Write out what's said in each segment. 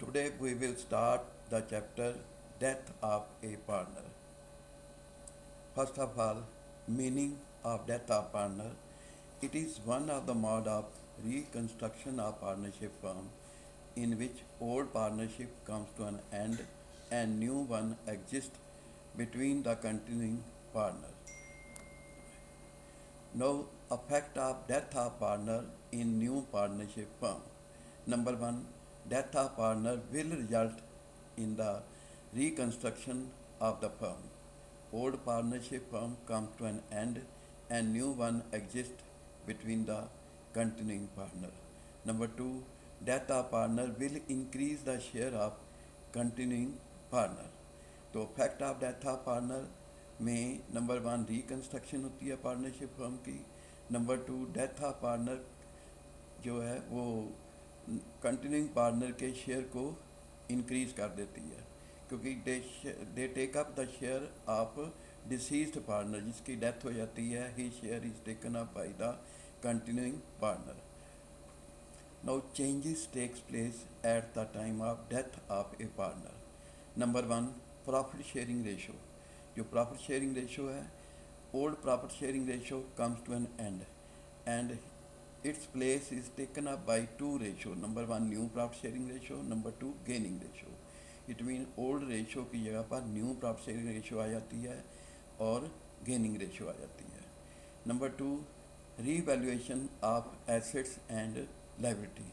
Today we will start the chapter Death of a Partner. First of all, meaning of death of partner. It is one of the mode of reconstruction of partnership firm in which old partnership comes to an end and new one exists between the continuing partners. Now, effect of death of partner in new partnership firm. Number one, death of partner will result in the reconstruction of the firm. Old partnership firm comes to an end and new one exists between the continuing partner. Number two, death of partner will increase the share of continuing partner. तो fact of death of partner में number one reconstruction होती है partnership firm की। Number two death of partner जो है वो continuing partner के share को इंक्रीज कर देती है क्योंकि they take up the share of deceased partner जिसकी डेथ हो जाती है his share is taken up by the continuing partner. Now changes takes place at the time of death of a partner. Number one, profit sharing ratio. जो profit sharing ratio है, old profit sharing ratio comes to an end its place is taken up by two ratio. Number one, new profit sharing ratio. Number two, gaining ratio. It means old ratio की जगह पर new profit sharing ratio आ जाती है और gaining ratio आ जाती है। Number two, revaluation of assets and liability.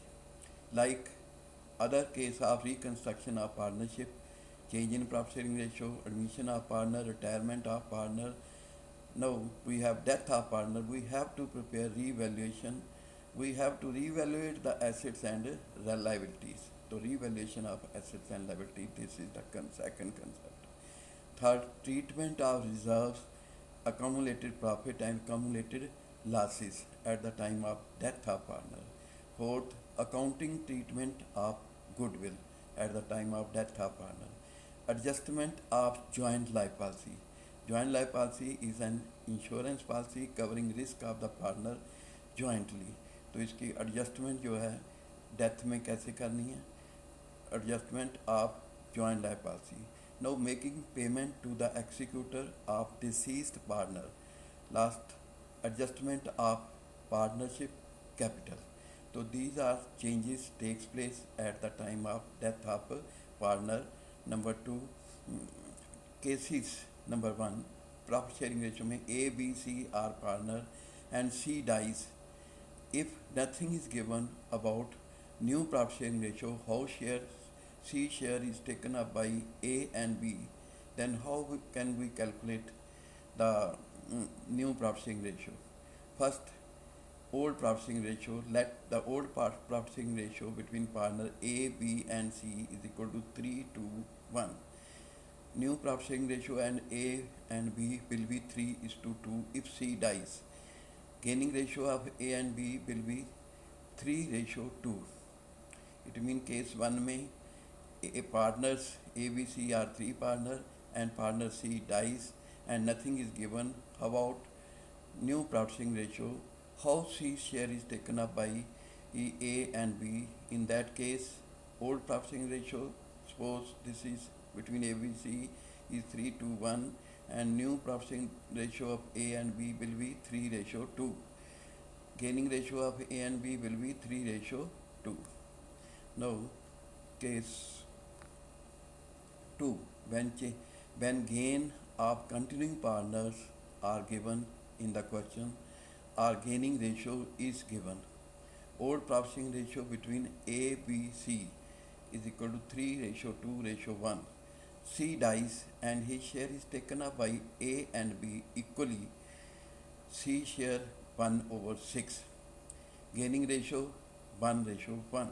Like other case of reconstruction of partnership, change in profit sharing ratio, admission of partner, retirement of partner. Now we have death of partner. We have to prepare revaluation. We have to reevaluate the assets and liabilities. So revaluation of assets and liabilities, this is the second concept. Third, treatment of reserves, accumulated profit and accumulated losses at the time of death of partner. Fourth, accounting treatment of goodwill at the time of death of partner. Adjustment of joint life policy. Joint life policy is an insurance policy covering risk of the partner jointly. तो इसकी adjustment जो है death में कैसे करनी है, adjustment of joint life policy. Now making payment to the executor of deceased partner. Last, adjustment of partnership capital. तो these are changes takes place at the time of death of partner. Number two, cases. Number one, profit sharing ratio में A B C are partner and C dies. If nothing is given about new profit sharing ratio, how C share is taken up by A and B, then how can we calculate the new profit sharing ratio? First, old profit sharing ratio. Let the old profit sharing ratio between partner A, B and C is equal to 3 to 1. New profit sharing ratio and A and B will be 3:2 if C dies. Gaining ratio of A and B will be 3:2. It means case 1 में a partners A, B, C are 3 partner and partner C dies and nothing is given. How about new profit sharing ratio? How C share is taken up by A and B? In that case, old profit sharing ratio, suppose this is between A, B, C is 3 to 1 and new profit sharing ratio of A and B will be 3:2. Gaining ratio of A and B will be 3:2. Now, case 2, when gain of continuing partners are given in the question, our gaining ratio is given. Old profit sharing ratio between A, B, C is equal to 3:2:1. C dies and his share is taken up by A and B equally. C share 1/6. Gaining ratio 1:1.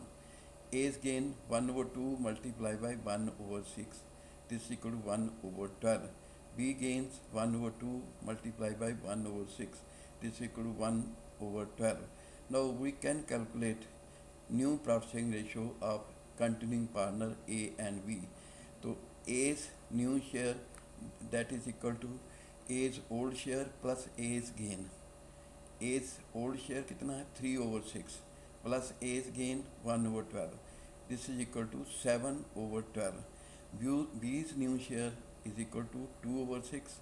A's gain 1/2 multiplied by 1/6. This is equal to 1/12. B gains 1/2 multiplied by 1/6. This is equal to 1/12. Now we can calculate new profit sharing ratio of continuing partner A and B. तो A's new share that is equal to A's old share plus A's gain. A's old share कितना है 3/6 plus A's gain 1/12. this is equal to 7 over 12. B's new share is equal to 2 over 6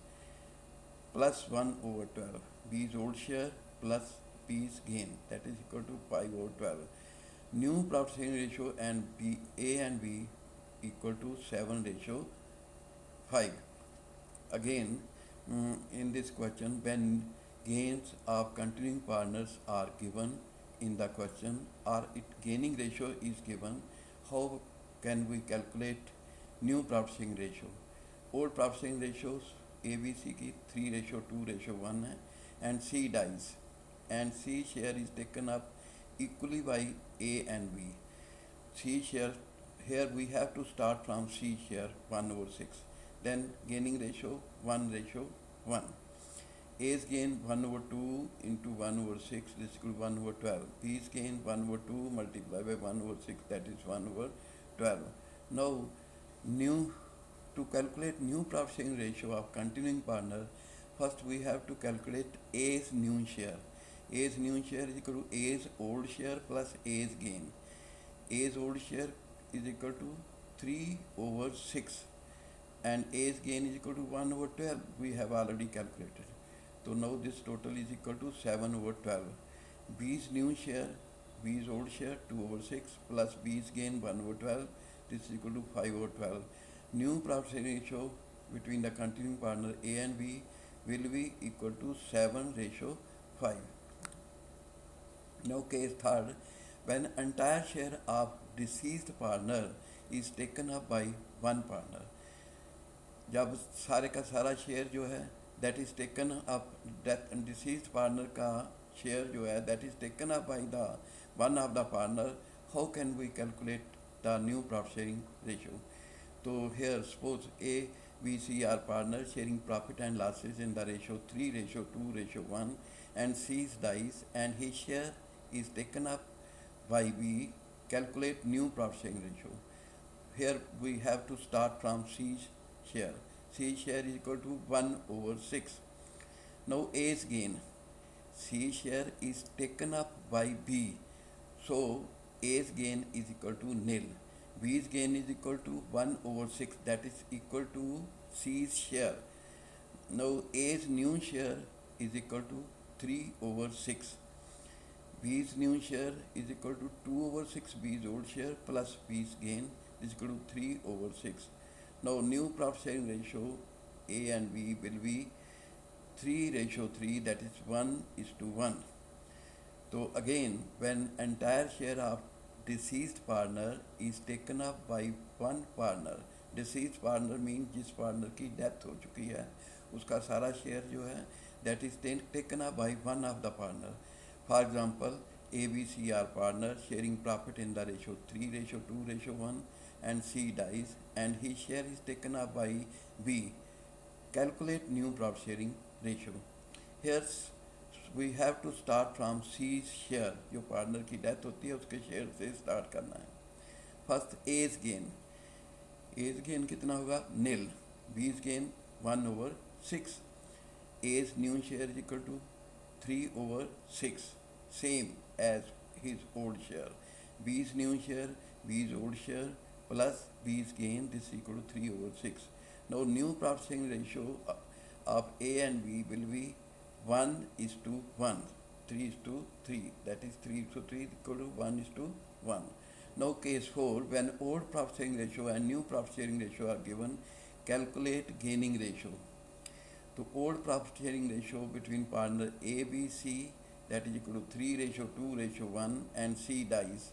plus 1 over 12. B's old share plus B's gain, that is equal to 5 over 12. New profit sharing ratio and A and B equal to 7 ratio 5. Again, in this question, when gains of continuing partners are given in the question or it gaining ratio is given, how can we calculate new profit sharing ratio? Old profit sharing ratios ABC की 3 ratio 2 ratio 1 है and C dies and C share is taken up equally by A and B. C share, here we have to start from C share 1 over 6. Then gaining ratio 1 ratio 1. A's gain 1 over 2 into 1 over 6, this is equal to 1 over 12. B's gain 1 over 2 multiplied by 1 over 6, that is 1 over 12. Now, to calculate new profit sharing ratio of continuing partner, first we have to calculate A's new share. A's new share is equal to A's old share plus A's gain. A's old share is equal to 3 over 6 and A's gain is equal to 1 over 12. We have already calculated. So now this total is equal to 7 over 12. B's new share, B's old share 2 over 6 plus B's gain 1 over 12. This is equal to 5 over 12. New profit sharing ratio between the continuing partner A and B will be equal to 7 ratio 5. Now case third, when entire share of deceased partner is taken up by one partner. जब सारे का सारा share जो है that is taken up death deceased partner का share जो है that is taken up by the one of the partner, how can we calculate the new profit sharing ratio? तो here suppose A, B, C are partner sharing profit and losses in the ratio 3 ratio 2 ratio 1 and C's dies and his share is taken up by B. Calculate new profit sharing ratio. Here we have to start from C's share. C share is equal to 1 over 6. Now A's gain. C share is taken up by B. So A's gain is equal to nil. B's gain is equal to 1 over 6, that is equal to C's share. Now A's new share is equal to 3 over 6. B's new share is equal to 2 over 6 B's old share plus B's gain is equal to 3 over 6. Now new profit sharing ratio A and B will be 3 ratio 3, that is 1 is to 1. So again, when entire share of deceased partner is taken up by one partner, deceased partner means जिस partner की death हो चुकी है उसका सारा share जो है that is taken up by one of the partner. For example, A, B, C are partner sharing profit in the ratio 3 ratio 2 ratio 1 and C dies and his share is taken up by B. Calculate new profit sharing ratio. Here we have to start from C's share. जो partner की death होती है उसके share से start करना है. First A's gain. A's gain कितना होगा? Nil. B's gain 1 over 6. A's new share is equal to 3 over 6, same as his old share. B's new share, B's old share plus B's gain, this is equal to 3 over 6. Now new profit sharing ratio of A and B will be 1 is to 1, 3 is to 3, that is 3 to 3 is equal to 1 is to 1. Now case 4, when old profit sharing ratio and new profit sharing ratio are given, calculate gaining ratio. तो old profit sharing ratio between partner A, B, C, that is equal to 3 ratio 2 ratio 1 and C dies.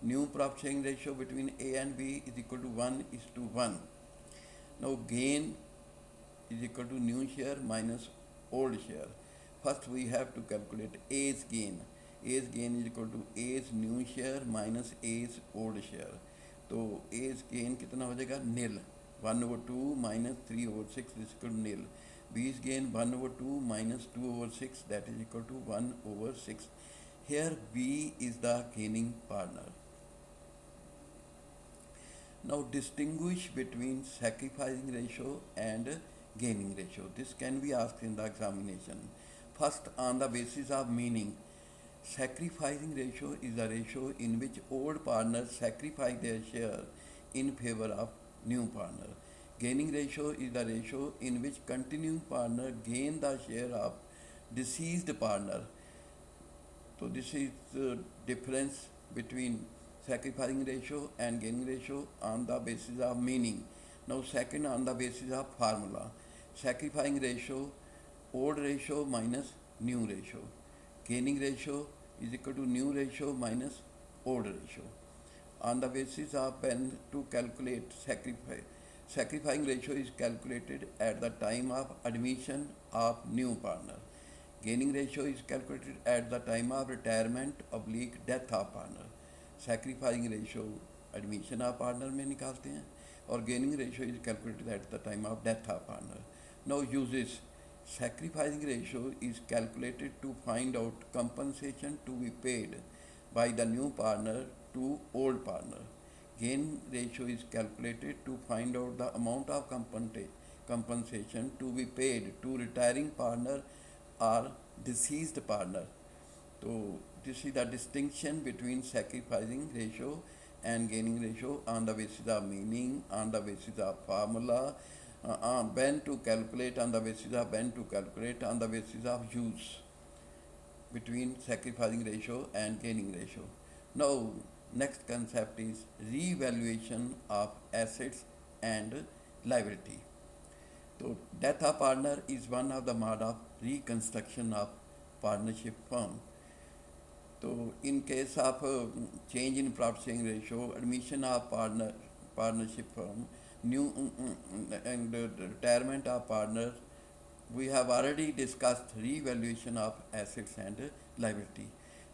New profit sharing ratio between A and B is equal to 1 is to 1. Now gain is equal to new share minus old share. First we have to calculate A's gain. A's gain is equal to A's new share minus A's old share. तो A's gain कितना हो जाएगा? Nil. 1 over 2 minus 3 over 6 is equal to nil. B's gain 1 over 2 minus 2 over 6, that is equal to 1 over 6. Here B is the gaining partner. Now distinguish between sacrificing ratio and gaining ratio. This can be asked in the examination. First, on the basis of meaning, Sacrificing ratio is the ratio in which old partners sacrifice their share in favor of new partner. Gaining ratio is the ratio in which continuing partner gain the share of deceased partner. So this is the difference between sacrificing ratio and gaining ratio on the basis of meaning. Now second, on the basis of formula. Sacrificing ratio, old ratio minus new ratio. Gaining ratio is equal to new ratio minus old ratio. On the basis of when to calculate sacrificing ratio is calculated at the time of admission of new partner. Gaining ratio is calculated at the time of retirement oblique death of partner. Sacrificing ratio admission of partner में निकालते हैं और gaining ratio is calculated at the time of death of partner. Now uses sacrificing ratio is calculated to find out compensation to be paid by the new partner to old partner. Gain ratio is calculated to find out the amount of compensation to be paid to retiring partner or deceased partner. So this is the distinction between sacrificing ratio and gaining ratio on the basis of meaning, on the basis of formula, on when to calculate, on the basis of when to calculate, on the basis of use between sacrificing ratio and gaining ratio. Now, next concept is revaluation of assets and liability. So, death of partner is one of the mode of reconstruction of partnership firm. So, in case of change in profit sharing ratio, admission of partnership firm, new and retirement of partners, we have already discussed revaluation of assets and liability.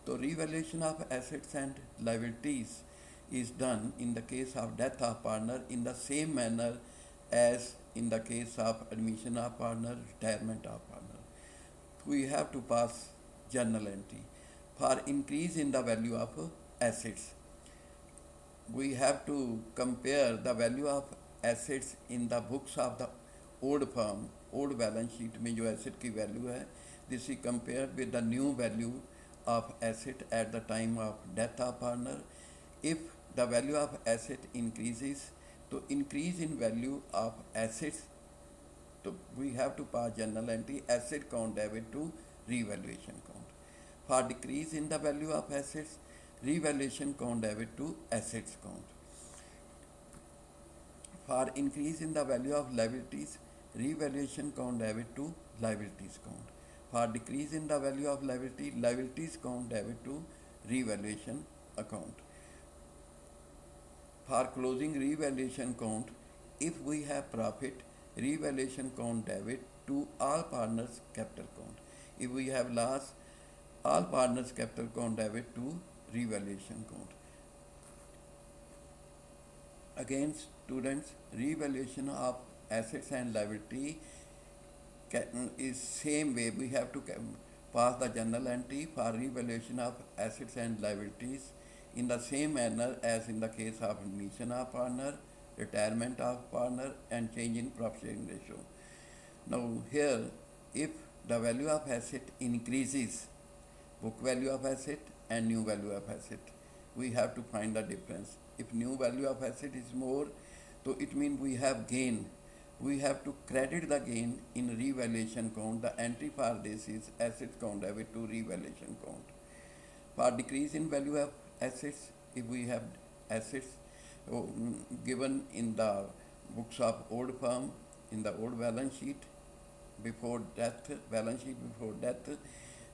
So revaluation of assets and liabilities is done in the case of death of partner in the same manner as in the case of admission of partner, retirement of partner. We have to pass journal entry. For increase in the value of assets, we have to compare the value of assets in the books of the old firm, old balance sheet में जो asset की value है, this is compared with the new value of asset at the time of death of partner. If the value of asset increases, तो increase in value of assets, तो we have to pass journal entry asset count debit to revaluation count. For decrease in the value of assets, revaluation count debit to assets count. For increase in the value of liabilities, revaluation count debit to liabilities count. For decrease in the value of liability, liabilities count debit to revaluation account. For closing revaluation count, if we have profit, revaluation count debit to all partners capital count. If we have loss, all partners capital count debit to revaluation count. Again, students, revaluation of assets and liability is same way. We have to pass the journal entry for revaluation of assets and liabilities in the same manner as in the case of admission of partner, retirement of partner, and change in profit sharing ratio. Now here, if the value of asset increases, book value of asset and new value of asset, we have to find the difference. If new value of asset is more, so it means we have gain. We have to credit the gain in revaluation count. The entry for this is asset count debit to revaluation count. For decrease in value of assets, if we have assets given in the books of old firm, in the old balance sheet before death,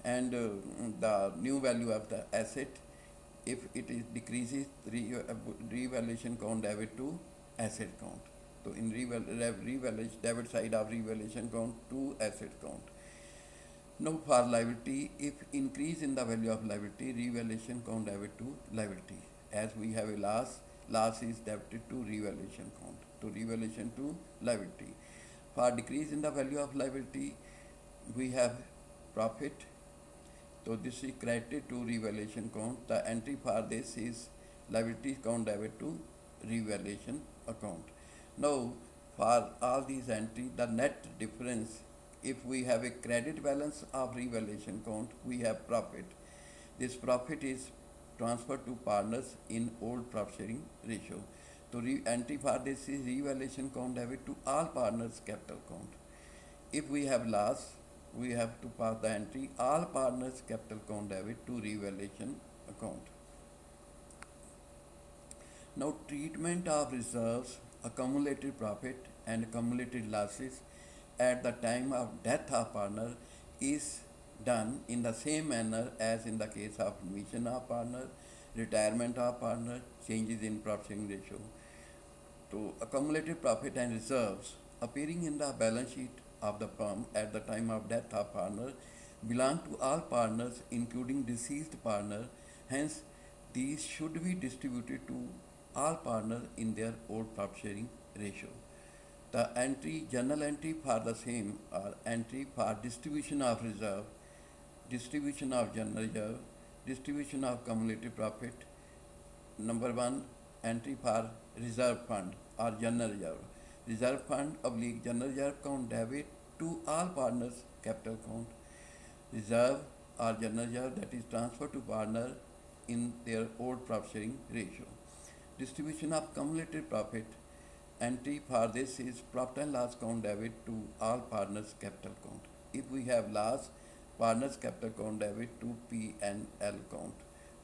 and the new value of the asset, if it is decreases, revaluation count debit to asset count. So in revaluation, debit side of revaluation count to asset count. Now for liability, if increase in the value of liability, revaluation count debit to liability. As we have a loss is debited to revaluation count, to revaluation to liability. For decrease in the value of liability, we have profit. So this is credited to revaluation count. The entry for this is liabilities count debit to revaluation account. Now for all these entries, the net difference, if we have a credit balance of revaluation count, we have profit. This profit is transferred to partners in old profit sharing ratio. So entry for this is revaluation count debit to all partners capital count. If we have loss, we have to pass the entry all partners capital count debit to revaluation account. Now treatment of reserves, accumulated profit and accumulated losses at the time of death of partner is done in the same manner as in the case of admission of partner, retirement of partner, changes in profit sharing ratio. So accumulated profit and reserves appearing in the balance sheet of the firm at the time of death of partner belong to all partners including deceased partner. Hence, these should be distributed to all partners in their old profit sharing ratio. The entry, journal entry for the same are entry for distribution of reserve, distribution of general reserve, distribution of cumulative profit. Number one, entry for reserve fund or general reserve. Reserve fund oblique general reserve count debit to all partners capital count. Reserve or general reserve that is transferred to partner in their old profit sharing ratio. Distribution of cumulative profit. Entry for this is profit and loss count debit to all partners capital count. If we have loss, partners capital count debit to P and L count.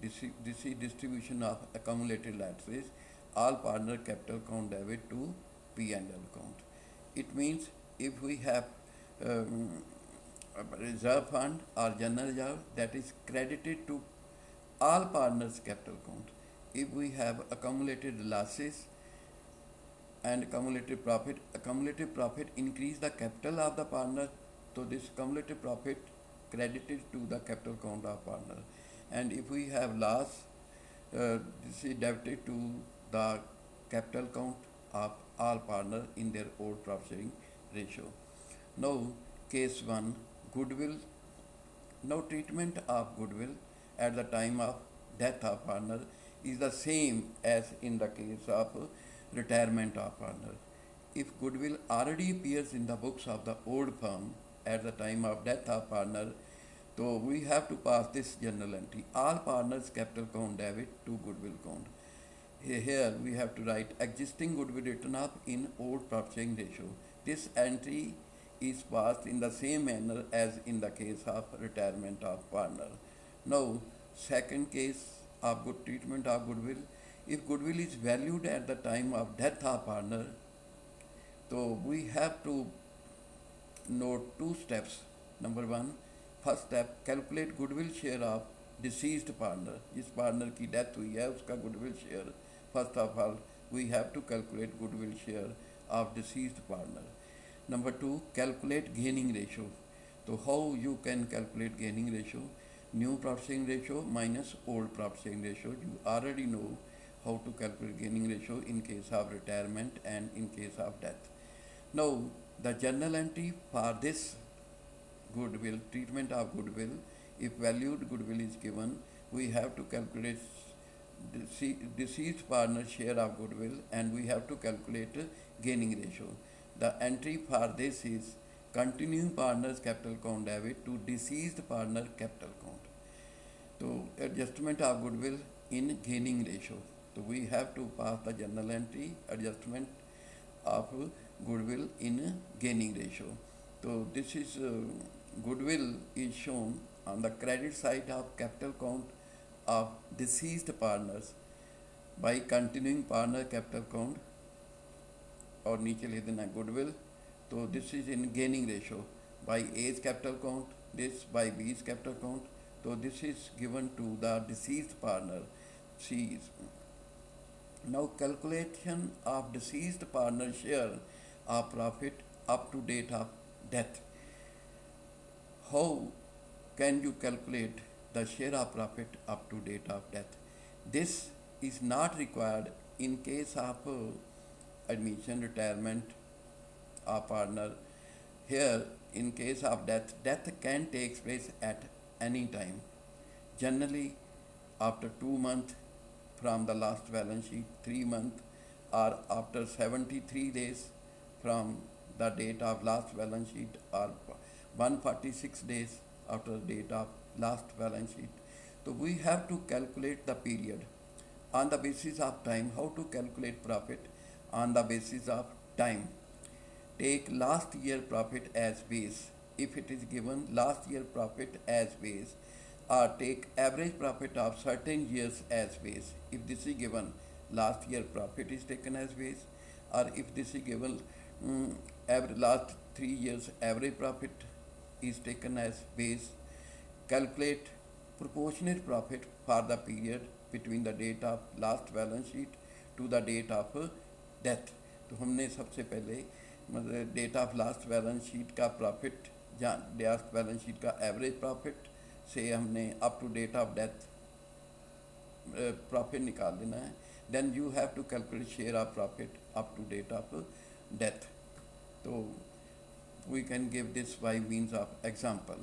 This is distribution of accumulated losses, all partner capital count debit to P and L count. It means if we have um, a reserve fund or general reserve that is credited to all partners capital count. If we have accumulated losses and accumulative profit increase the capital of the partner, so this cumulative profit credited to the capital count of partner. And if we have loss, this is debited to the capital count of all partner in their old profit sharing ratio. Now, case 1, goodwill. Now, treatment of goodwill at the time of death of partner is the same as in the case of retirement of partner. If goodwill already appears in the books of the old firm at the time of death of partner, so we have to pass this journal entry. All partners capital count debit to goodwill count. Here we have to write existing goodwill written up in old profit sharing ratio. This entry is passed in the same manner as in the case of retirement of partner. Now, second case of good treatment of goodwill. If goodwill is valued at the time of death of partner, so we have to note two steps. Number one, first step, calculate goodwill share of deceased partner. जिस partner की death हुई है उसका goodwill share. First of all, we have to calculate goodwill share of deceased partner. Number two, calculate gaining ratio. So how you can calculate gaining ratio? New profit sharing ratio minus old profit sharing ratio. You already know how to calculate gaining ratio in case of retirement and in case of death. Now, the journal entry for this goodwill, treatment of goodwill, if valued goodwill is given, we have to calculate deceased partner share of goodwill and we have to calculate gaining ratio. The entry for this is continuing partners capital count debit to deceased partner capital count. So adjustment of goodwill in gaining ratio. So we have to pass the journal entry adjustment of goodwill in gaining ratio. So this is goodwill is shown on the credit side of capital count of deceased partners by continuing partner capital count और नीचे लिख देना goodwill. तो this is in gaining ratio by A's capital count, this by B's capital count. So this is given to the deceased partner C's. Now calculation of deceased partner share of profit up to date of death. How can you calculate the share of profit up to date of death? This is not required in case of admission, retirement of partner. Here, in case of death, death can take place at any time. Generally, after 2 months from the last balance sheet, 3 months, or after 73 days from the date of last balance sheet, or 146 days after the date of last balance sheet. So we have to calculate the period on the basis of time. How to calculate profit on the basis of time? Take last year profit as base if it is given last year profit as base, or take average profit of certain years as base if this is given last year profit is taken as base, or if this is given last 3 years average profit is taken as base. Calculate proportionate profit for the period between the date of last balance sheet to the date of death. तो हमने सबसे पहले मतलब date of last balance sheet का profit या last balance sheet का average profit से हमने up to date of death profit निकाल देना है। Then you have to calculate share of profit up to date of death. तो we can give this by means of example.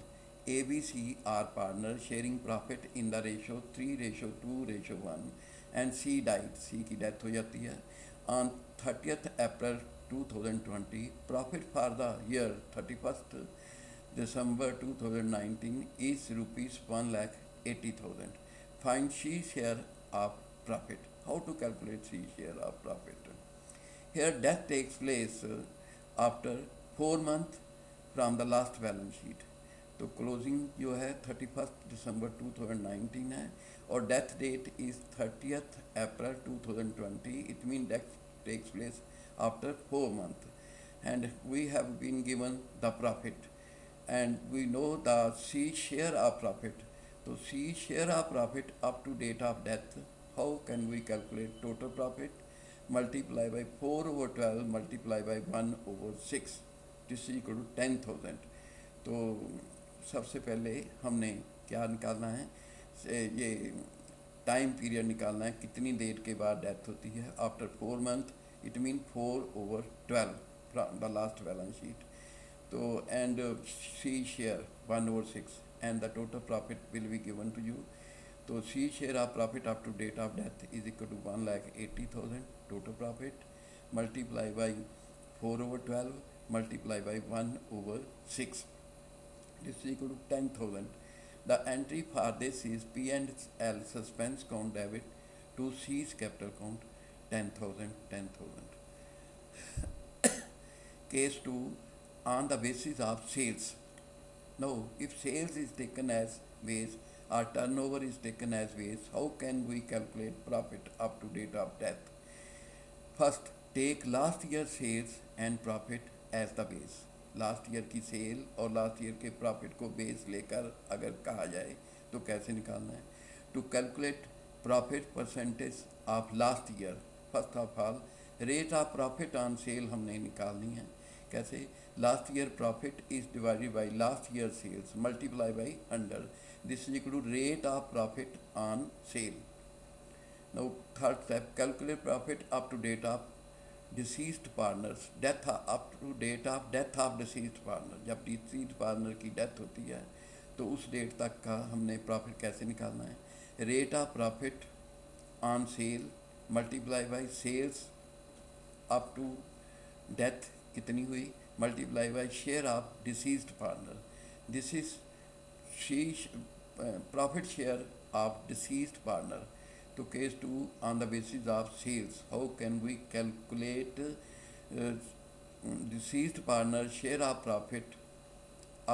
A, B, C are partners sharing profit in the ratio 3:2:1 and C died, C की death हो जाती है on 30th April 2020. Profit for the year 31st December 2019 is rupees 1,80,000. Find C share of profit. How to calculate C share of profit? Here death takes place after 4 month from the last balance sheet. तो closing जो है 31 दिसंबर 2019 है और death date is 30th April 2020। It mean death takes place after 4 month and we have been given the profit and we know the C share of profit. तो C share of profit up to date of death, how can we calculate total profit? Multiply by 4/12 multiply by 1/6 this equal to 10,000। तो सबसे पहले हमने क्या निकालना है, ये time period निकालना है, कितनी देर के बाद डेथ होती है after 4 month। It mean 4/12 from the last balance sheet. तो and C share 1/6 and the total profit will be given to you. तो C share of profit up to date of death is equal to 1,80,000 total profit multiply by 4/12 multiply by 1/6. This is equal to 10,000. The entry for this is P&L suspense count debit to C's capital count 10,000, 10,000. Case 2, on the basis of sales. Now, if sales is taken as base or turnover is taken as base, how can we calculate profit up to date of death? First, take last year sales and profit as the base. Last year की sale और last year के profit को base लेकर अगर कहा जाए तो कैसे निकालना है? To calculate profit percentage of last year, first of all rate of profit on sale हमने निकालनी है। कैसे? Last year profit is divided by last year sales multiply by 100। This is equal to rate of profit on sale. Now third step, calculate profit up to date of deceased partners, death up to date of death of deceased partner. जब deceased partner की death होती है तो उस date तक का हमने profit कैसे निकालना है? Rate of profit on sale multiply by sales up to death कितनी हुई multiply by share of deceased partner. This is profit share of deceased partner. To case 2, on the basis of sales, how can we calculate deceased partner share of profit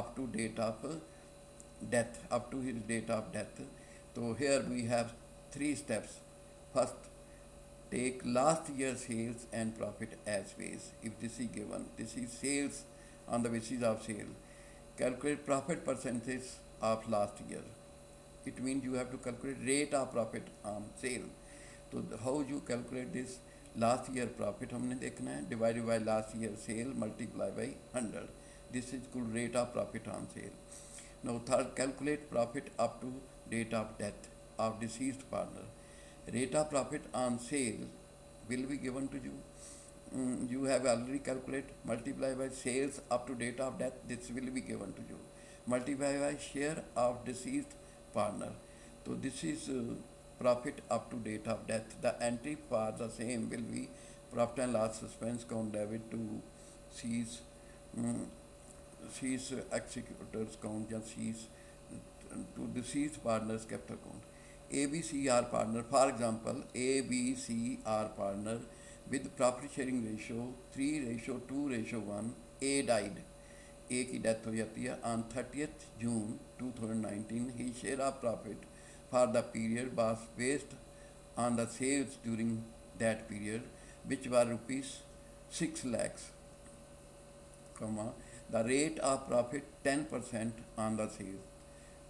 up to date of death, up to his date of death? So here we have 3 steps. First, take last year sales and profit as base. If this is given, this is sales on the basis of sale. Calculate profit percentage of last year. It means you have to calculate rate of profit on sale. तो how you calculate this? Last year profit हमने देखना है divided by last year sale multiply by 100। This is equal rate of profit on sale. Now third, calculate profit up to date of death of deceased partner. Rate of profit on sale will be given to you. You have already calculated multiply by sales up to date of death. This will be given to you. Multiply by share of deceased partner. So this is profit up to date of death. The entry for the same will be profit and loss suspense count debit to cease executors count या cease to deceased partner's capital account. ABCR partner, for example, ABCR partner with profit sharing ratio 3:2:1, A died. ए की death हो जाती है on 30th June 2019. His share of profit for the period was based on the sales during that period, which were rupees 6 lakhs, the rate of profit 10% on the sales.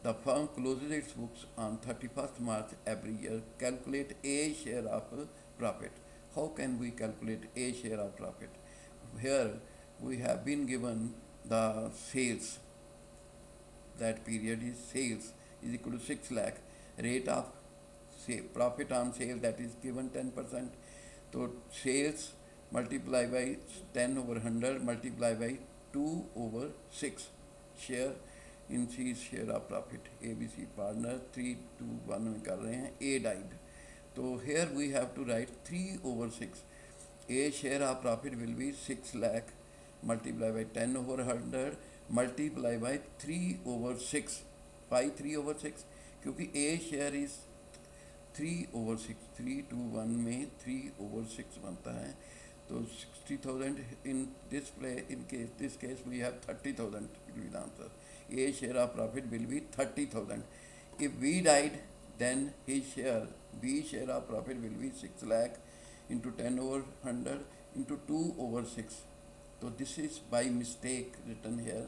The firm closes its books on 31st March every year. Calculate A share of profit. How can we calculate A share of profit? Here we have been given the sales. That period is sales is equal to 6 lakh. Rate of profit on sale, that is given 10%. So sales multiply by 10/100 multiply by 2/6 share in C share of profit. ABC partner 3:1 में कर रहे हैं. A died. तो here we have to write 3/6. A share of profit will be 6 lakh multiply by 10/100 multiply by 3/6. Why 3/6? क्योंकि A share is 3/6. 3:1 में 3/6 बनता है. तो 60,000 in this case we have 30,000 will be the answer. A share of profit will be 30,000. If B died, then his share, B share of profit will be 6 lakh into 10/100 into 2/6. So this is by mistake written here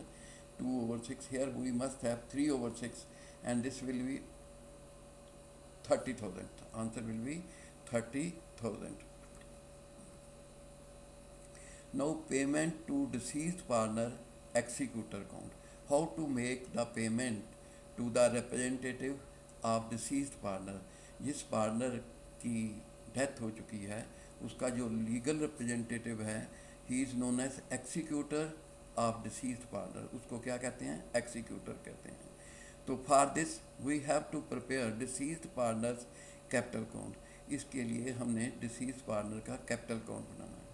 2/6. Here we must have 3/6 and this will be 30,000. Answer will be 30,000. Now payment to deceased partner executor account. How to make the payment to the representative of deceased partner. जिस partner की death हो चुकी है उसका जो legal representative है, he is known as executor of deceased partner. उसको क्या कहते हैं? एक्सिक्यूटर कहते हैं. तो for this we have to prepare deceased partners capital account. इसके लिए हमने डिसीज्ड पार्टनर का कैपिटल अकाउंट बनाना है.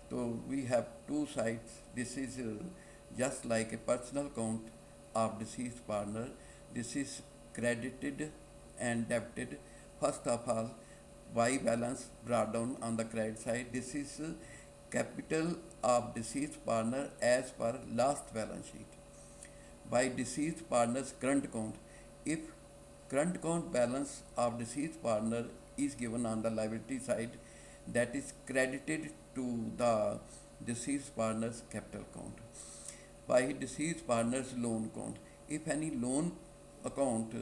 तो we have two sides. This is just like a personal account of deceased partner. This is credited and debited. First of all, Y balance brought down on the credit side. This is capital of deceased partner as per last balance sheet. By deceased partner's current account, if current account balance of deceased partner is given on the liability side, that is credited to the deceased partner's capital account. By deceased partner's loan account, if any loan account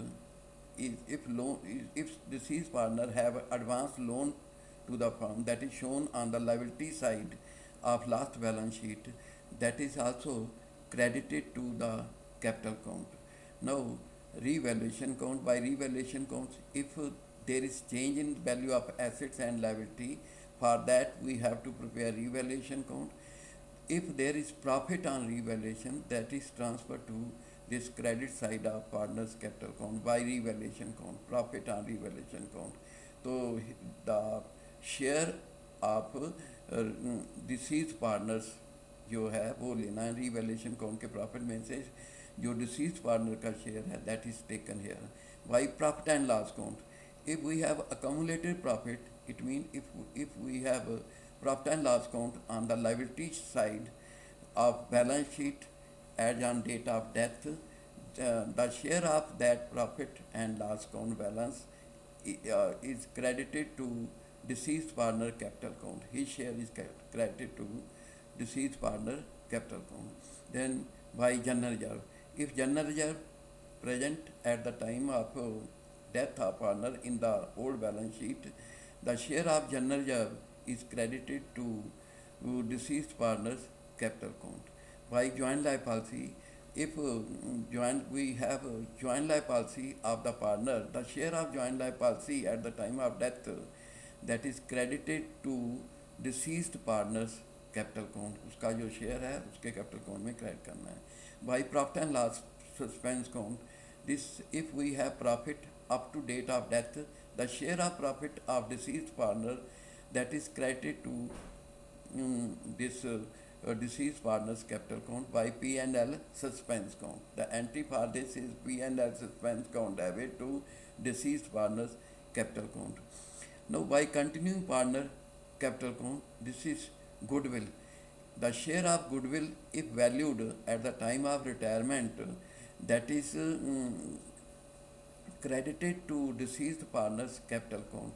if deceased partner have advanced loan to the firm, that is shown on the liability side of last balance sheet, that is also credited to the capital account. Now revaluation account. By revaluation accounts, if there is change in value of assets and liability, for that we have to prepare revaluation account. If there is profit on revaluation, that is transferred to this credit side of partner's capital account by revaluation account. Profit on revaluation account. So the share of deceased partners जो है वो लेना है revaluation account के profit में से. जो deceased partner का share है, that is taken here. By profit and loss account, if we have accumulated profit, it means if we have profit and loss account on the liability side of balance sheet as on date of death, the share of that profit and loss account balance is credited to deceased partner capital account. His share is credited to deceased partner capital account. Then by general reserve, if general reserve present at the time of death of partner in the old balance sheet, the share of general reserve is credited to deceased partner's capital account. By joint life policy, if we have a joint life policy of the partner, the share of joint life policy at the time of death, that is credited to deceased partner's capital account. उसका जो share है उसके capital account में credit करना है. By profit and loss suspense account, this if we have profit up to date of death, the share of profit of deceased partner, that is credited to this deceased partner's capital count by P&L suspense count. The entry for this is P&L suspense count debit to deceased partner's capital count. Now by continuing partner capital count, this is goodwill. The share of goodwill, if valued at the time of retirement, that is credited to deceased partner's capital count.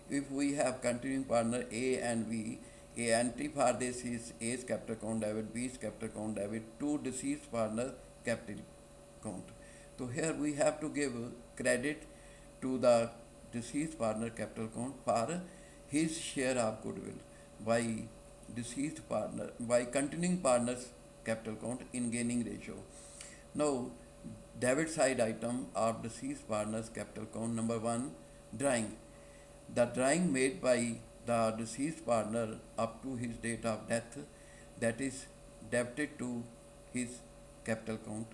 If we have continuing partner A and B, a entry for this is A's capital count debit, B's capital count debit to deceased partner capital count. So here we have to give credit to the deceased partner capital count for his share of goodwill by deceased partner by continuing partners capital count in gaining ratio. Now debit side item of deceased partners capital count number 1, drawing. The drawing made by the deceased partner up to his date of death, that is debited to his capital count.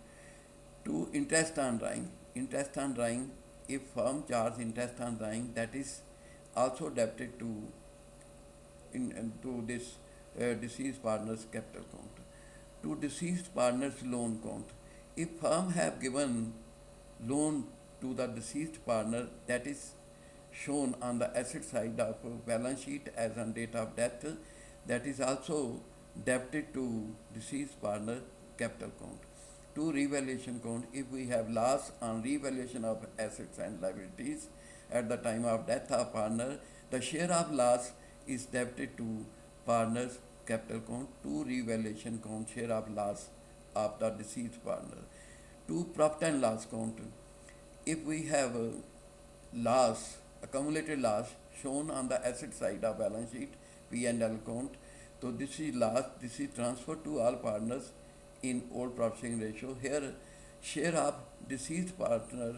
To interest on drawing. Interest on drawing, if firm charge interest on drawing, that is also debited to this deceased partner's capital count. To deceased partner's loan count. If firm have given loan to the deceased partner, that is shown on the asset side of balance sheet as on date of death, that is also debited to deceased partner capital count. To revaluation count, if we have loss on revaluation of assets and liabilities at the time of death of partner, the share of loss is debited to partner's capital count. To revaluation count, share of loss of the deceased partner. To profit and loss count, if we have a loss, accumulated loss shown on the asset side of balance sheet, P&L account, so this is loss, this is transferred to all partners in old profit ratio. Here share of deceased partner,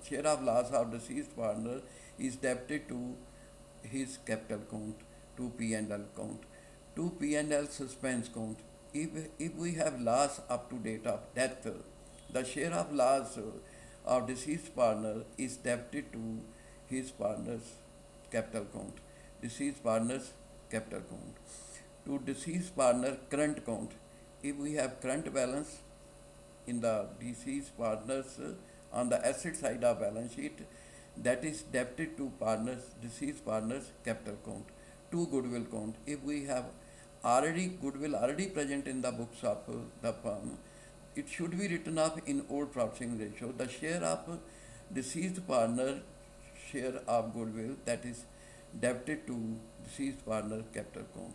share of loss of deceased partner is debited to his capital count, to P&L count. To P&L suspense count, if we have loss up to date of death, the share of loss of deceased partner is debited to his partner's capital count, deceased partner's capital count. To deceased partner current count, if we have current balance in the deceased partners on the asset side of balance sheet, that is debited to partners, deceased partners capital count. To goodwill count, if we have goodwill already present in the books of the firm, it should be written off in old profit ratio. The share of deceased partner share of goodwill, that is debited to deceased partner capital count.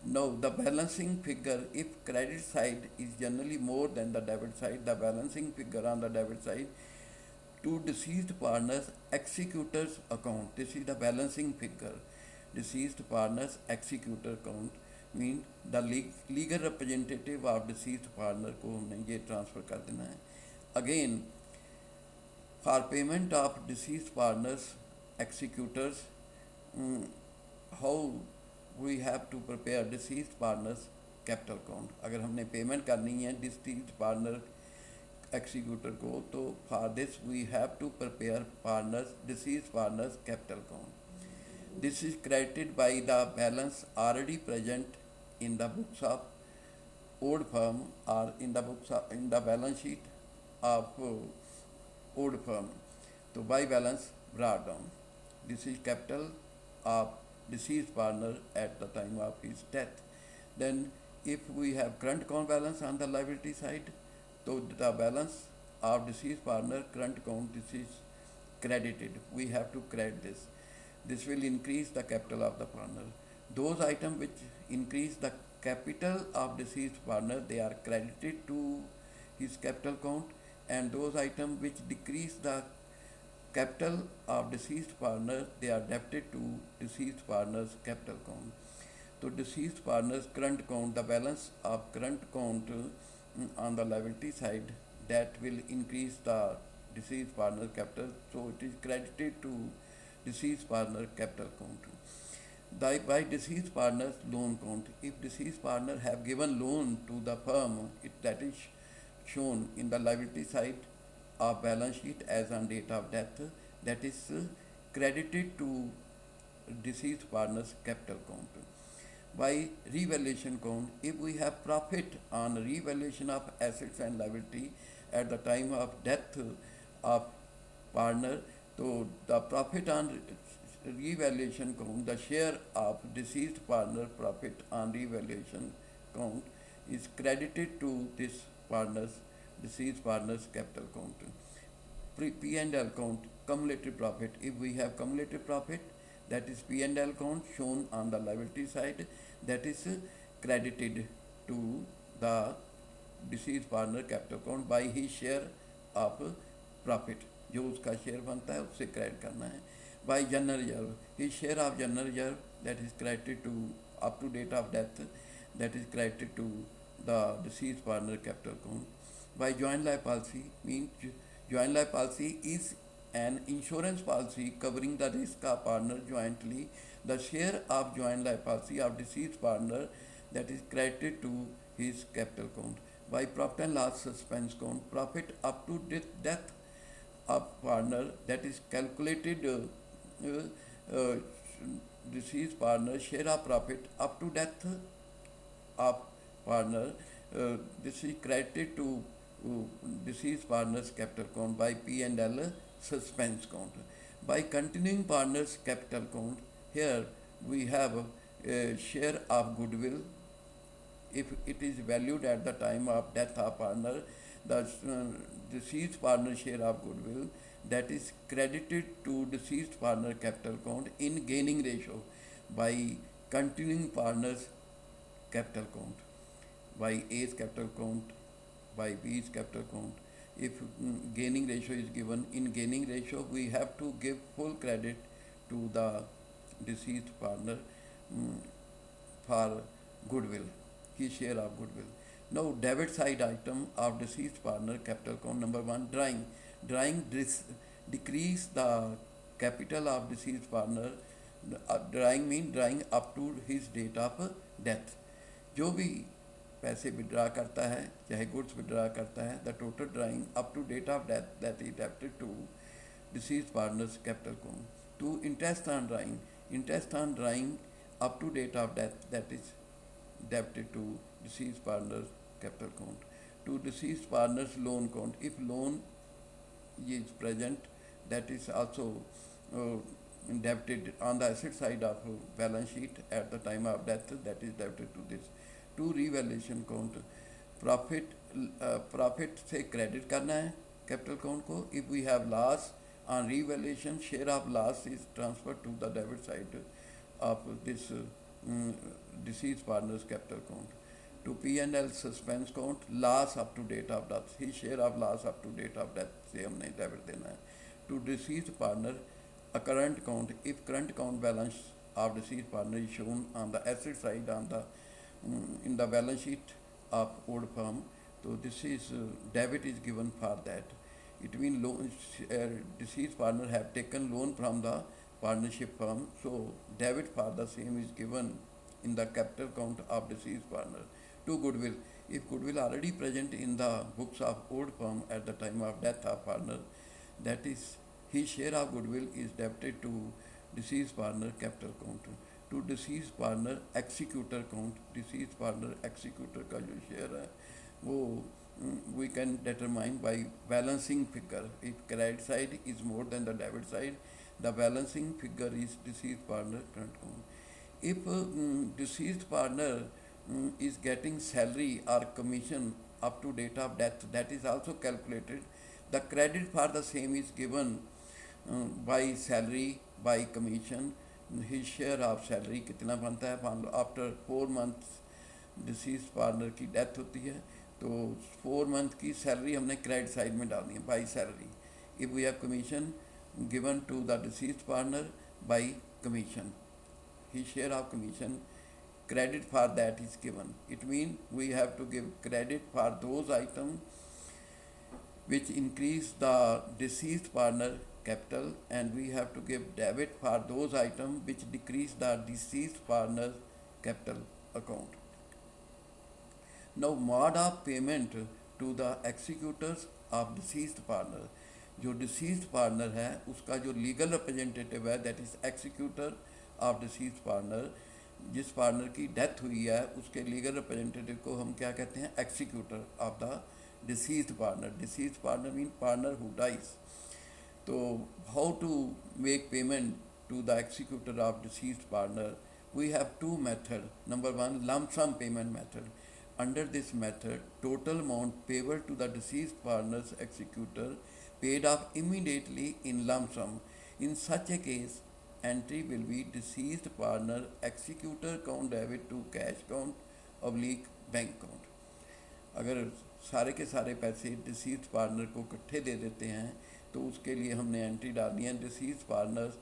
Now the balancing figure, if credit side is generally more than the debit side, the balancing figure on the debit side to deceased partners executors account. This is the balancing figure. Deceased partners executor account mean the legal representative of deceased partner को हमने ये transfer कर देना है. Again for payment of deceased partners executors, how we have to prepare deceased partners capital account. अगर हमने payment करनी है डिसीज्ड पार्टनर एक्सिक्यूटर को, तो for this we have to prepare partners deceased partners capital account. This is credited by the balance already present in the books of old firm or in the balance sheet of old firm. So by balance brought down. This is capital of deceased partner at the time of his death. Then if we have current account balance on the liability side, so the balance of deceased partner current account, this is credited. We have to credit this. This will increase the capital of the partner. Those items which increase the capital of deceased partner, they are credited to his capital count, and those items which decrease the capital of deceased partner, they are debited to deceased partner's capital count. So deceased partner's current count, the balance of current count on the liability side, that will increase the deceased partner capital, so it is credited to deceased partner capital count. By deceased partner's loan count, if deceased partner have given loan to the firm, that is shown in the liability side of balance sheet as on date of death, that is credited to deceased partner's capital count. by revaluation count, if we have profit on revaluation of assets and liability at the time of death of partner, so the profit on revaluation count, the share of deceased partner profit on revaluation count is credited to this partner's deceased partner's capital count. P&L count, cumulative profit. If we have cumulative profit, that is P&L count shown on the liability side, that is credited to the deceased partner capital count by his share of profit. जो उसका share बनता है उससे credit करना है. By general reserve, his share of general reserve, that is credited to up to date of death, that is credited to the deceased partner capital count. By joint life policy, means joint life policy is an insurance policy covering the risk of partner jointly. The share of joint life policy of deceased partner, that is credited to his capital count. By profit and loss suspense count, profit up to death of partner, that is calculated uh, deceased partner share of profit up to death of partner. This is credited to deceased partner's capital count by P&L suspense count. By continuing partner's capital count, here we have a share of goodwill. If it is valued at the time of death of partner, the deceased partner share of goodwill, that is credited to deceased partner capital count in gaining ratio by continuing partner's capital count, by A's capital count, by B's capital count. If gaining ratio is given, in gaining ratio we have to give full credit to the deceased partner for goodwill, his share of goodwill. Now debit side item of deceased partner capital count. Number one, drawing. Drawing decrease the capital of deceased partner. Drawing means drawing up to his date of death. जो भी पैसे withdraw करता है, चाहे goods withdraw करता है, the total drawing up to date of death that is debited to deceased partners capital count. To interest on drawing, interest on drawing up to date of death, that is debited to deceased partners capital count. To deceased partners loan count, if loan is present, that is also uh, debited on the asset side of balance sheet at the time of death, that is debited to this. To revaluation count, profit से credit करना है capital account को. If we have loss on revaluation, share of loss is transfer to the debit side of this deceased partners capital account. To P&L suspense account, loss up to date of death, his share of loss up to date of death से हमने debit देना है. To deceased partner a current count, if current count balance of deceased partner is shown on the asset side on the in the balance sheet of old firm, so this is debit is given for that. It means loan, deceased partner have taken loan from the partnership firm, so debit for the same is given in the capital count of deceased partner. To goodwill, if goodwill already present in the books of old firm at the time of death of partner, that is his share of goodwill is debited to deceased partner capital count. To deceased partner executor count, deceased partner executor का जो share है वो we can determine by balancing figure. If credit side is more than the debit side, the balancing figure is deceased partner current count. If deceased partner is getting salary or commission up to date of death, that is also calculated. The credit for the same is given by salary, by commission. His share of salary कितना बनता है after 4 months disease partner की death होती है तो 4 month की salary हमने credit side में डालनी है by salary. If we have commission given to the deceased partner by commission, his share of commission credit for that is given. It means we have to give credit for those items which increase the deceased partner capital, and we have to give debit for those items which decrease the deceased partner's capital account. Now mode of payment to the executors of deceased partner. जो deceased partner है उसका जो legal representative है, that is executor of deceased partner, जिस partner की death हुई है उसके लीगल रिप्रेजेंटेटिव को हम क्या कहते हैं, executor of the deceased partner. Deceased partner mean partner who dies. तो how to make payment to the executor of deceased partner? We have two methods. Number one, lump sum payment method. Under this method, total amount payable to the deceased partner's executor paid off immediately in lump sum. In such a case, entry will be deceased partner executor account debit to cash account oblique bank account. अगर सारे के सारे पैसे disease partner को इकट्ठे दे देते हैं तो उसके लिए हमने एंट्री डालनी है, deceased partner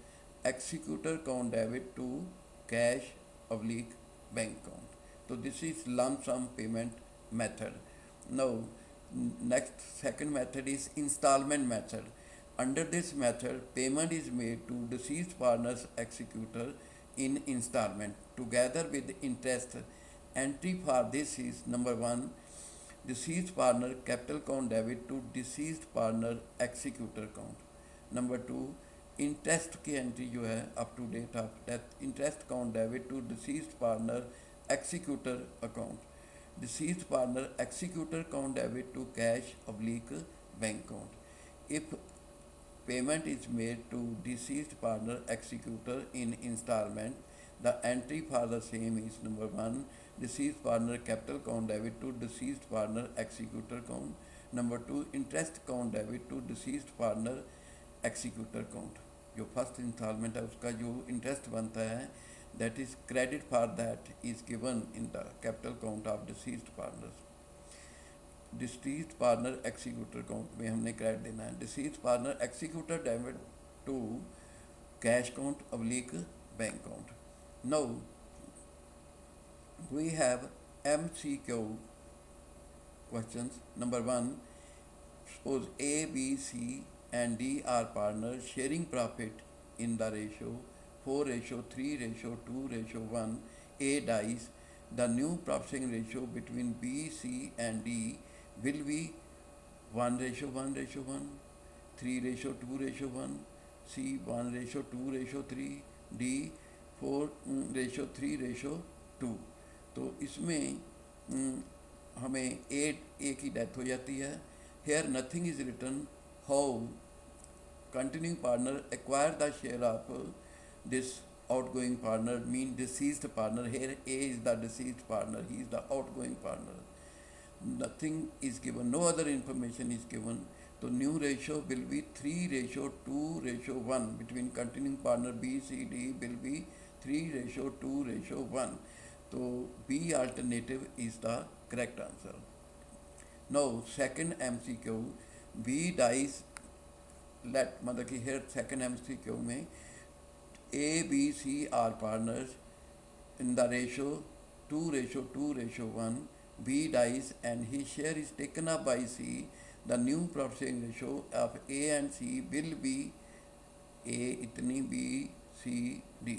executor account debit to cash oblique bank account. तो this is lump sum payment method. Now next second method is instalment method. Under this method, payment is made to deceased partner's executor in installment together with interest. Entry for this is number one, deceased partner capital account debit to deceased partner executor account. Number two, interest की entry जो है up to date of death, interest account debit to deceased partner executor account. Deceased partner executor account debit to cash oblique bank account. If payment is made to deceased partner executor in installment, the entry for the same is number one, deceased partner capital account debit to deceased partner executor account. Number two, interest account debit to deceased partner executor account. जो first installment है उसका जो interest बनता है that is credit for that is given in the capital account of deceased partners. Deceased partner executor account में हमने credit देना है. Deceased partner executor debit to cash account oblique bank account. Now we have MCQ questions. Number one, suppose A, B, C and D are partners sharing profit in the ratio 4:3:2:1. A dies. The new profit ratio between B, C and D will be 1:1:1, 3:2:1, C 1:2:3, D 4:3:2. तो इसमें हमें ए की death हो जाती है. Here nothing is written how continuing partner acquire the share of this outgoing partner, mean deceased partner. Here A is the deceased partner, he is the outgoing partner. Nothing is given, no other information is given. So new ratio will be 3:2:1 between continuing partner B, C, D will be 3:2:1. So B alternative is the correct answer. Now second MCQ, B dies. Let मतलब कि here second MCQ में A, B, C are partners in the ratio 2:2:1. B dies and his share is taken up by C. The new profit sharing ratio of A and C will be A itni, B, C, D.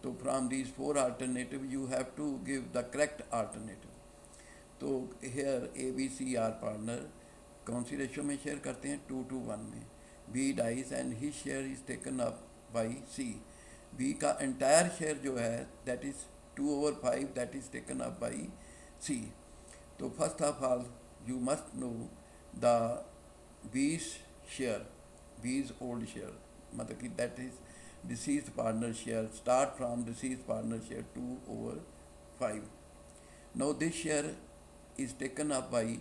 So from these four alternatives you have to give the correct alternative. तो here A, B, C are partner. कौन सी ratio में share करते हैं? 2:1 में. B dies and his share is taken up by C. B का entire share जो है that is 2/5 that is taken up by C. तो first of all you must know the B's share, B's old share, मतलब कि that is deceased partner share, start from deceased partner share 2/5. Now this share is taken up by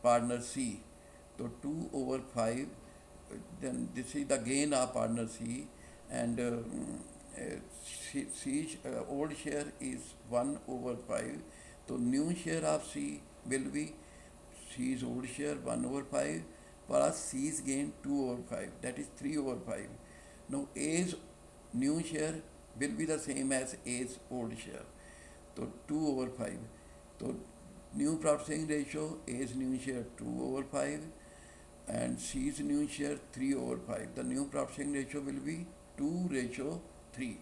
partner C. तो 2/5, then this is the gain of partner C. And C's old share is 1/5. So new share of C will be C's old share 1/5 plus C's gain 2/5, that is 3/5. Now A's new share will be the same as A's old share. So 2/5. So new profit sharing ratio, A's new share 2/5 and C's new share 3/5. The new profit sharing ratio will be 2:3.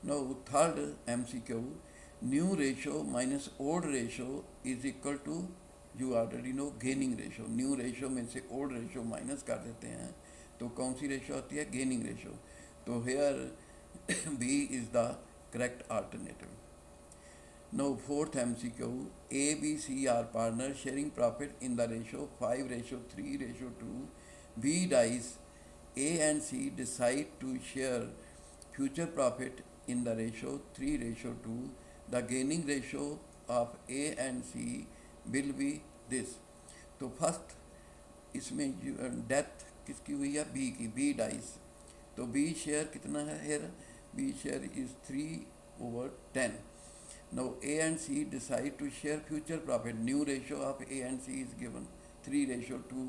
Now third MCQ, new ratio minus old ratio is equal to, you already know, gaining ratio. New ratio में से old ratio minus कर देते हैं तो कौन सी ratio आती है? Gaining ratio. तो hair B is the correct alternative. Now fourth MCQ, A, B, C are partners sharing profit in the ratio 5:3:2. B dies. A and C decide to share future profit in the ratio 3:2. The gaining ratio of A and C will be this. तो first इसमें death किसकी हुई है? B की. B dies. तो B share कितना है here? B share is 3/10. Now A and C decide to share future profit. New ratio of A and C is given 3:2.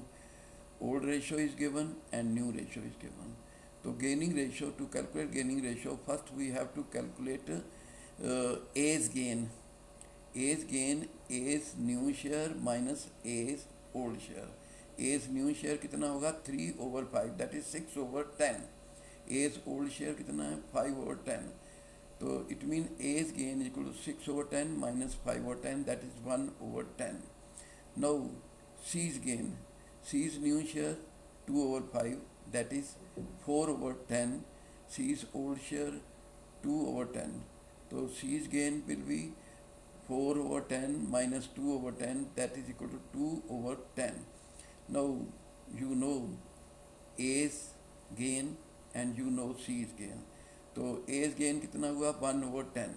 Old ratio is given and new ratio is given. So gaining ratio, to calculate gaining ratio, first we have to calculate A's gain. A's gain A's new share minus A's old share. A's new share कितना होगा? 3/5, that is 6/10. A's old share कितना है? 5/10. तो it mean A's gain is equal to 6/10 minus 5/10, that is 1/10. Now C's gain, C's new share 2/5, that is 4/10. C's old share 2/10. So C's gain will be 4/10 minus 2/10, that is equal to 2/10. Now you know A's gain and you know C's gain. तो A's gain कितना हुआ? 1/10.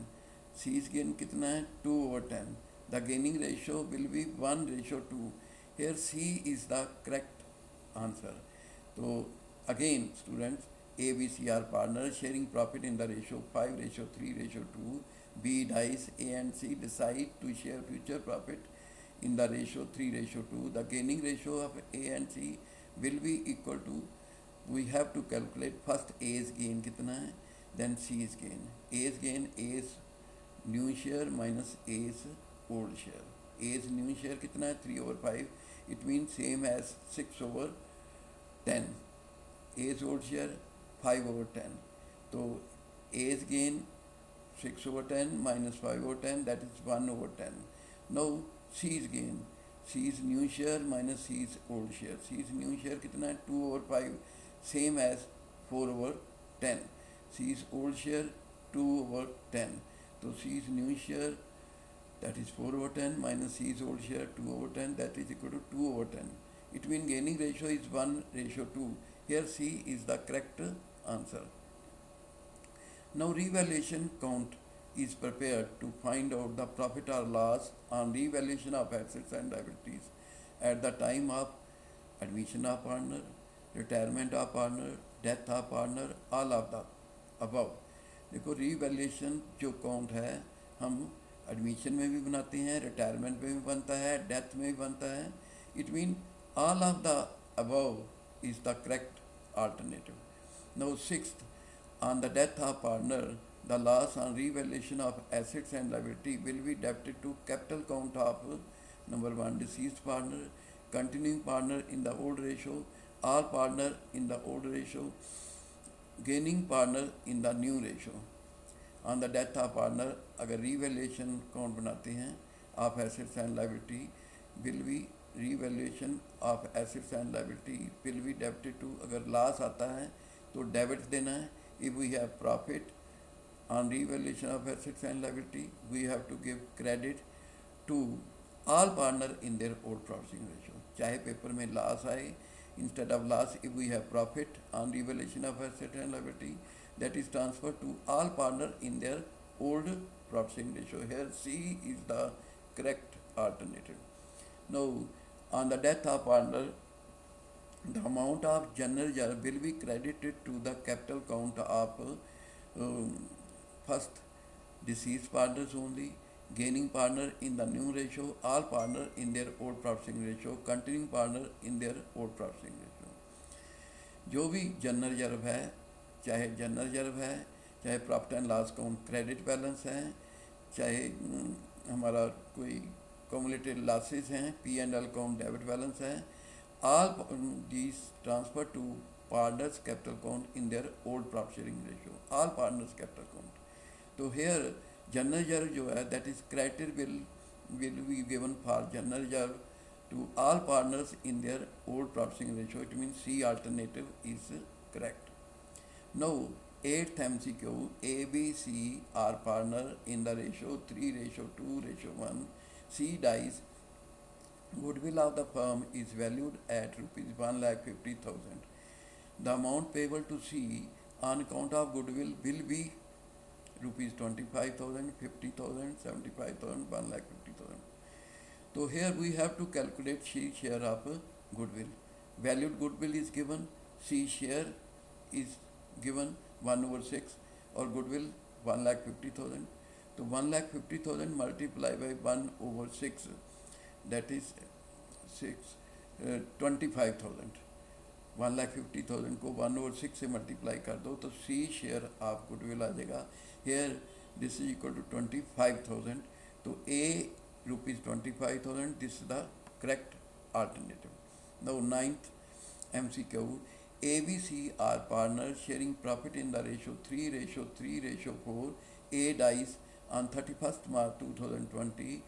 C's gain कितना है? 2/10. The gaining ratio will be 1:2. Here C is the correct answer. So again students, A, B, C are partners sharing profit in the ratio 5:3:2. B dies. A and C decide to share future profit in the ratio 3:2. The gaining ratio of A and C will be equal to, we have to calculate first A's gain कितना है, then C's gain. A's gain A's new share minus A's old share. A's new share कितना है? 3/5. It means same as 6/10. A's old share 5/10. तो A's gain 6/10 minus 5/10, that is 1/10. Now C's gain, C's new share minus C's old share. C's new share कितना है? 2/5, same as 4/10. C's old share 2/10. So C's new share, that is 4/10 minus C's old share 2/10, that is equal to 2/10. It means gaining ratio is 1:2. Here C is the correct answer. Now revaluation count is prepared to find out the profit or loss on revaluation of assets and liabilities at the time of admission of partner, retirement of partner, death of partner, all of the above. देखो revaluation जो count है हम admission में भी बनाते हैं, retirement में भी बनता है, डेथ में भी बनता है. It mean all of the above is the correct alternative. Now sixth, on the death of partner, the loss on revaluation of assets and liability will be debited to capital count of number 1 deceased partner, continuing partner in the old ratio, all partner in the old ratio, gaining partner in the new ratio. On the death of partner, अगर revaluation count बनाते हैं of assets and liability, will be revaluation of assets and liability will be debited to, अगर loss आता है तो debit देना है. If we have profit on revaluation of assets and liability, we have to give credit to all partner in their old processing ratio. चाहे paper में loss आए, instead of loss, if we have profit on revaluation of asset and liability, that is transferred to all partner in their old processing ratio. Here C is the correct alternative. Now on the death of partner, the amount of general reserve will be credited to the capital count of first deceased partners only, gaining partner in the new ratio, all partner in their old processing ratio, continuing partner in their old processing ratio. जो भी general reserve है, चाहे general reserve है, चाहे profit and loss account credit balance है, चाहे हमारा कोई cumulative losses हैं, P&L अकाउंट डेबिट बैलेंस है, all these transfer to partners capital count in their old profit sharing ratio, all partners capital count. तो here general reserve जो है, that is credited will be given for general reserve to all partners in their old profit sharing ratio. It means C alternative is correct. Now Eighth MCQ, A, B, C are partner in the ratio 3:2:1. C dies. Goodwill of the firm is valued at rupees 1,50,000. The amount payable to C on account of goodwill will be rupees 25,000, 50,000, 75,000, 1,50,000. So here we have to calculate C share of goodwill. Valued goodwill is given, C share is given 1/6 or goodwill 1,50,000. So 1,50,000 multiplied by 1/6, that is 25,000. 1,50,000 को 1/6 से multiply कर दो तो C share of goodwill आ जाएगा. Here this is equal to 25,000. तो A rupees 25,000, this is the correct alternative. Now ninth MCQ, ABC are partners sharing profit in the ratio 3:3:4. A dies on 31st March 2020.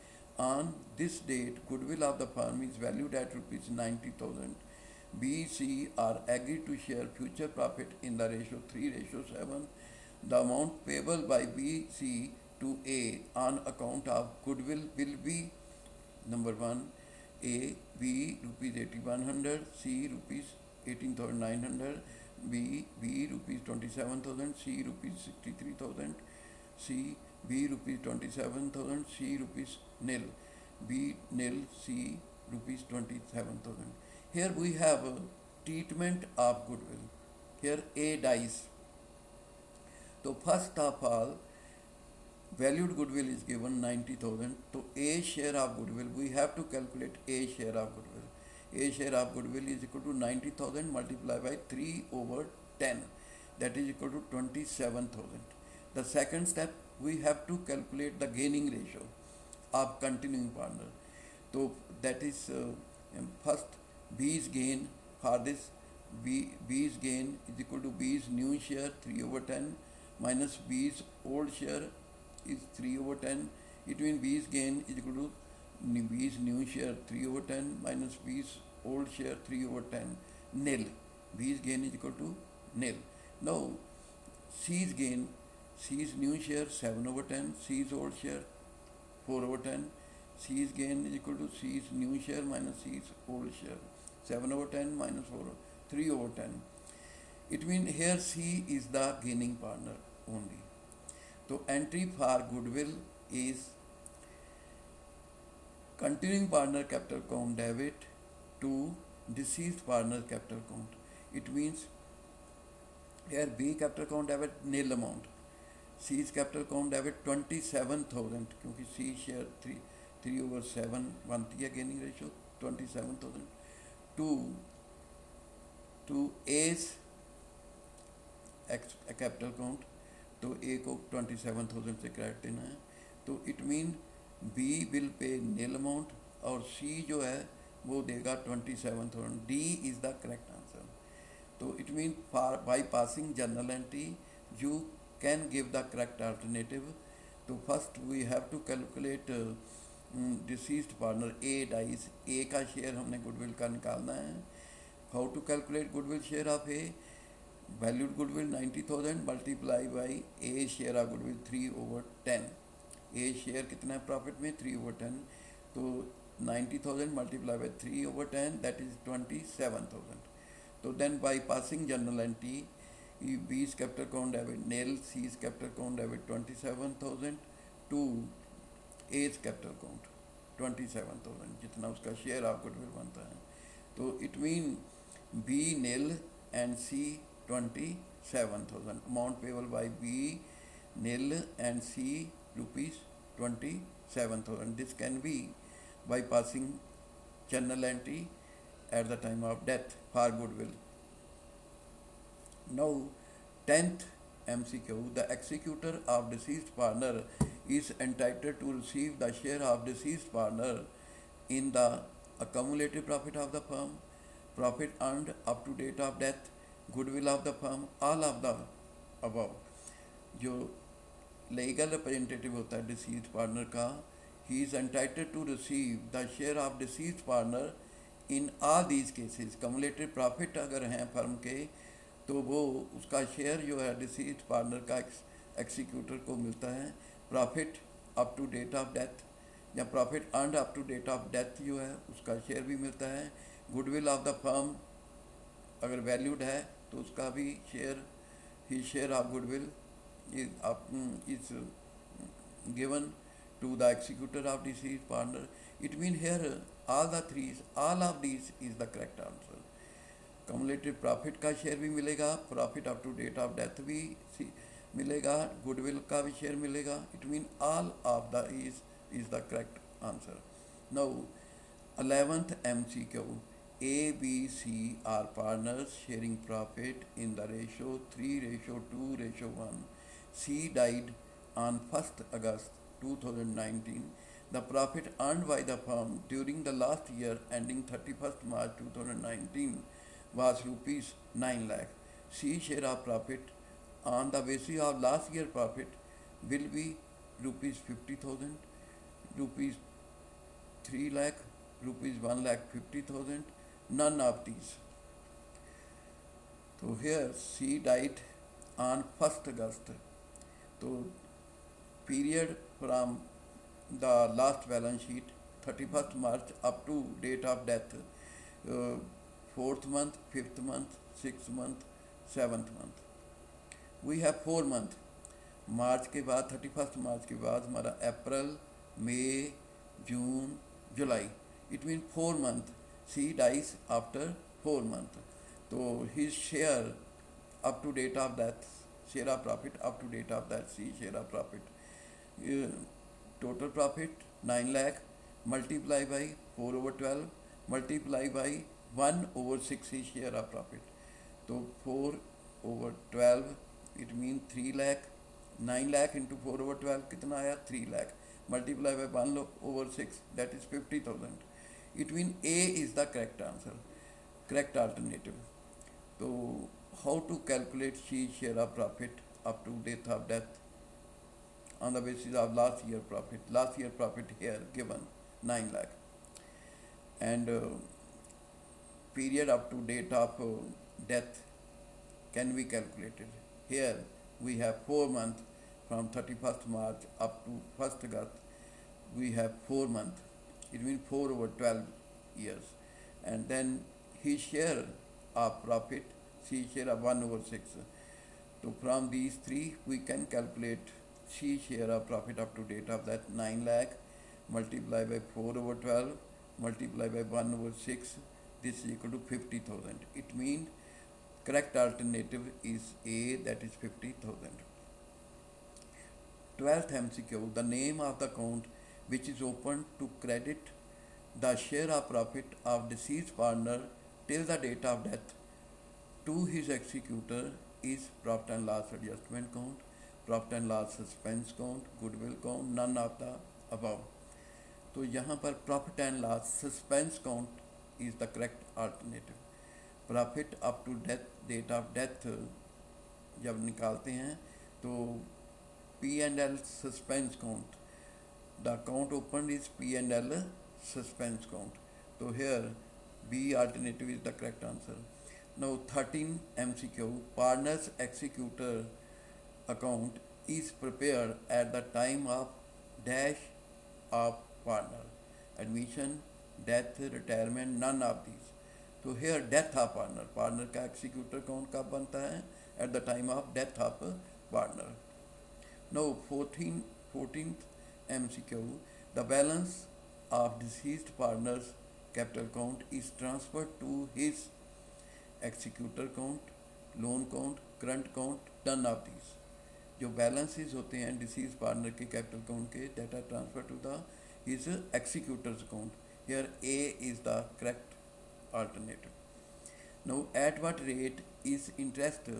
On this date, goodwill of the firm is valued at rupees 90,000. B, C are agreed to share future profit in the ratio 3:7. The amount payable by B, C to A on account of goodwill will be number 1, A, B rupees 8,100, C rupees 18,900, B rupees 27,000, C rupees 63,000, C B rupees 27,000, C rupees nil, B nil, C rupees 27,000. Here we have a treatment of goodwill. Here A dies. So first of all, valued goodwill is given 90,000. So A share of goodwill, we have to calculate A share of goodwill. A share of goodwill is equal to 90,000 multiplied by 3/10. That is equal to 27,000. The second step, we have to calculate the gaining ratio of continuing partner. So that is first B's gain. For this, B's gain is equal to B's new share 3/10 minus B's old share is 3/10. It means B's gain is equal to B's new share 3/10 minus B's old share 3/10, nil. B's gain is equal to nil. Now C's gain, C's new share 7/10, C's old share 4/10. C's gain is equal to C's new share minus C's old share 7/10 minus 4, 3/10. It means here C is the gaining partner only. So entry for goodwill is continuing partner capital account debit to deceased partner capital account. It means here B capital account debit nil amount, C's capital account debit 27,000 क्योंकि C share 3/7 बनती है gaining ratio 27,000 to A's capital account. तो ए को 27,000 से credit देना है. तो it mean B will pay nil amount और सी जो है वो देगा 27,000. D is the correct answer. तो it mean by passing general entry you can give the correct alternative. तो first we have to calculate deceased partner A dies. A का share हमने goodwill का निकालना है. How to calculate goodwill share of A? Valued goodwill 90,000 multiply by A share of goodwill 3/10. A share कितना है profit में 3/10. तो 90,000 multiply by 3/10, that is 27,000. तो then by passing journal entry, B's capital account debit nil, C's capital account debit 27,000 to A's capital account 27,000 जितना उसका share of goodwill बनता है. तो it mean B nil and C 27,000. Amount payable by B nil and C rupees 27,000. This can be by passing journal entry at the time of death for goodwill. Now 10th MCQ, the executor of deceased partner is entitled to receive the share of deceased partner in the accumulated profit of the firm, profit earned up to date of death, goodwill of the firm, all of the above. जो legal representative होता है deceased partner का, he is entitled to receive the share of deceased partner in all these cases. Accumulated profit अगर हैं firm के तो वो उसका शेयर जो है डिसीज पार्टनर का एक्सिक्यूटर को मिलता है। Profit up to date of death या profit earned up to date of death जो है उसका शेयर भी मिलता है। गुडविल ऑफ द फर्म अगर वैल्यूड है तो उसका भी share, he share of goodwill is given to the executor of deceased partner. It means here all of these is the correct answer. Cumulative profit का share भी मिलेगा, profit up to date of death भी मिलेगा, goodwill का भी share मिलेगा। It mean all of the is the correct answer. Now 11th MCQ. A, B, C are partners sharing profit in the ratio 3:2:1. C died on 1st August 2019. The profit earned by the firm during the last year ending 31st March 2019 was rupees 9 lakh. C share of profit on the basis of last year profit will be rupees 50,000, rupees 3 lakh, rupees 1,50,000, none of these. So here she died on 1st August. So period from the last balance sheet 31st March up to date of death, 4th month, 5th month, 6th month, 7th month. We have 4 month. मार्च के बाद 31st मार्च के बाद हमारा अप्रैल, मई, जून, जुलाई। It mean 4 month. C dies after 4 month. तो his share up to date of death, share of profit up to date of death, C share of profit, total profit 9 lakh multiply by 4/12 multiply by 1/6 he share of profit. तो 4/12 it mean 3 lakh. 9 lakh into 4/12 कितना आया? 3 lakh multiply by 1/6 that is 50,000। It mean A is the correct answer, correct alternative. तो how to calculate C share of profit up to date of death on the basis of last year profit. Last year profit here given 9 lakh and period up to date of death can be calculated. Here we have 4 months from 31st March up to 1st August. We have 4 months. It means 4/12 years. And then his share of profit, C share of 1/6. So from these three we can calculate C share of profit up to date of that 9 lakh multiply by 4/12 multiply by 1/6. This is equal to 50,000. It means correct alternative is A, that is 50,000. 12th MCQ. The name of the account which is opened to credit the share of profit of deceased partner till the date of death to his executor is profit and loss adjustment account, profit and loss suspense account, goodwill account, none of the above. तो यहाँ पर profit and loss suspense account is the correct alternative. Profit up to death, date of death जब निकालते हैं तो P&L suspense account, the account open is P&L suspense account. तो here B alternative is the correct answer. Now 13 MCQ. Partners executor account is prepared at the time of dash of partner, admission, death, retirement, none of these. तो here death of partner, partner का executor account कब बनता है? At the time of death of partner. Now 14th MCQ. The balance of deceased partner's capital account is transferred to his executor account, loan account, current account, none of these. जो balances होते हैं deceased partner के capital account के, that are transfer to the his executors account. Here A is the correct alternative. Now at what rate is interest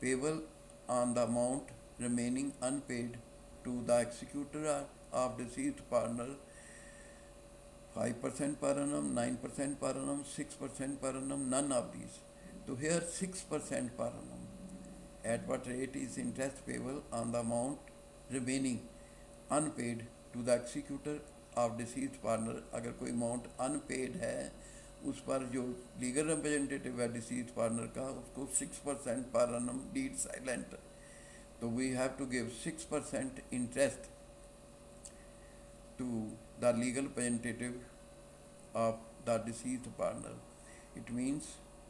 payable on the amount remaining unpaid to the executor of deceased partner? 5% per annum, 9% per annum, 6% per annum, none of these. So here 6% per annum. At what rate is interest payable on the amount remaining unpaid to the executor of deceased partner? अगर कोई amount unpaid है उस पर जो legal representative है deceased partner का, उसको 6% per annum deed silent, तो we have to give 6% interest to the legal representative of the deceased partner. It means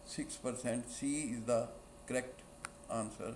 6%. C is the correct answer.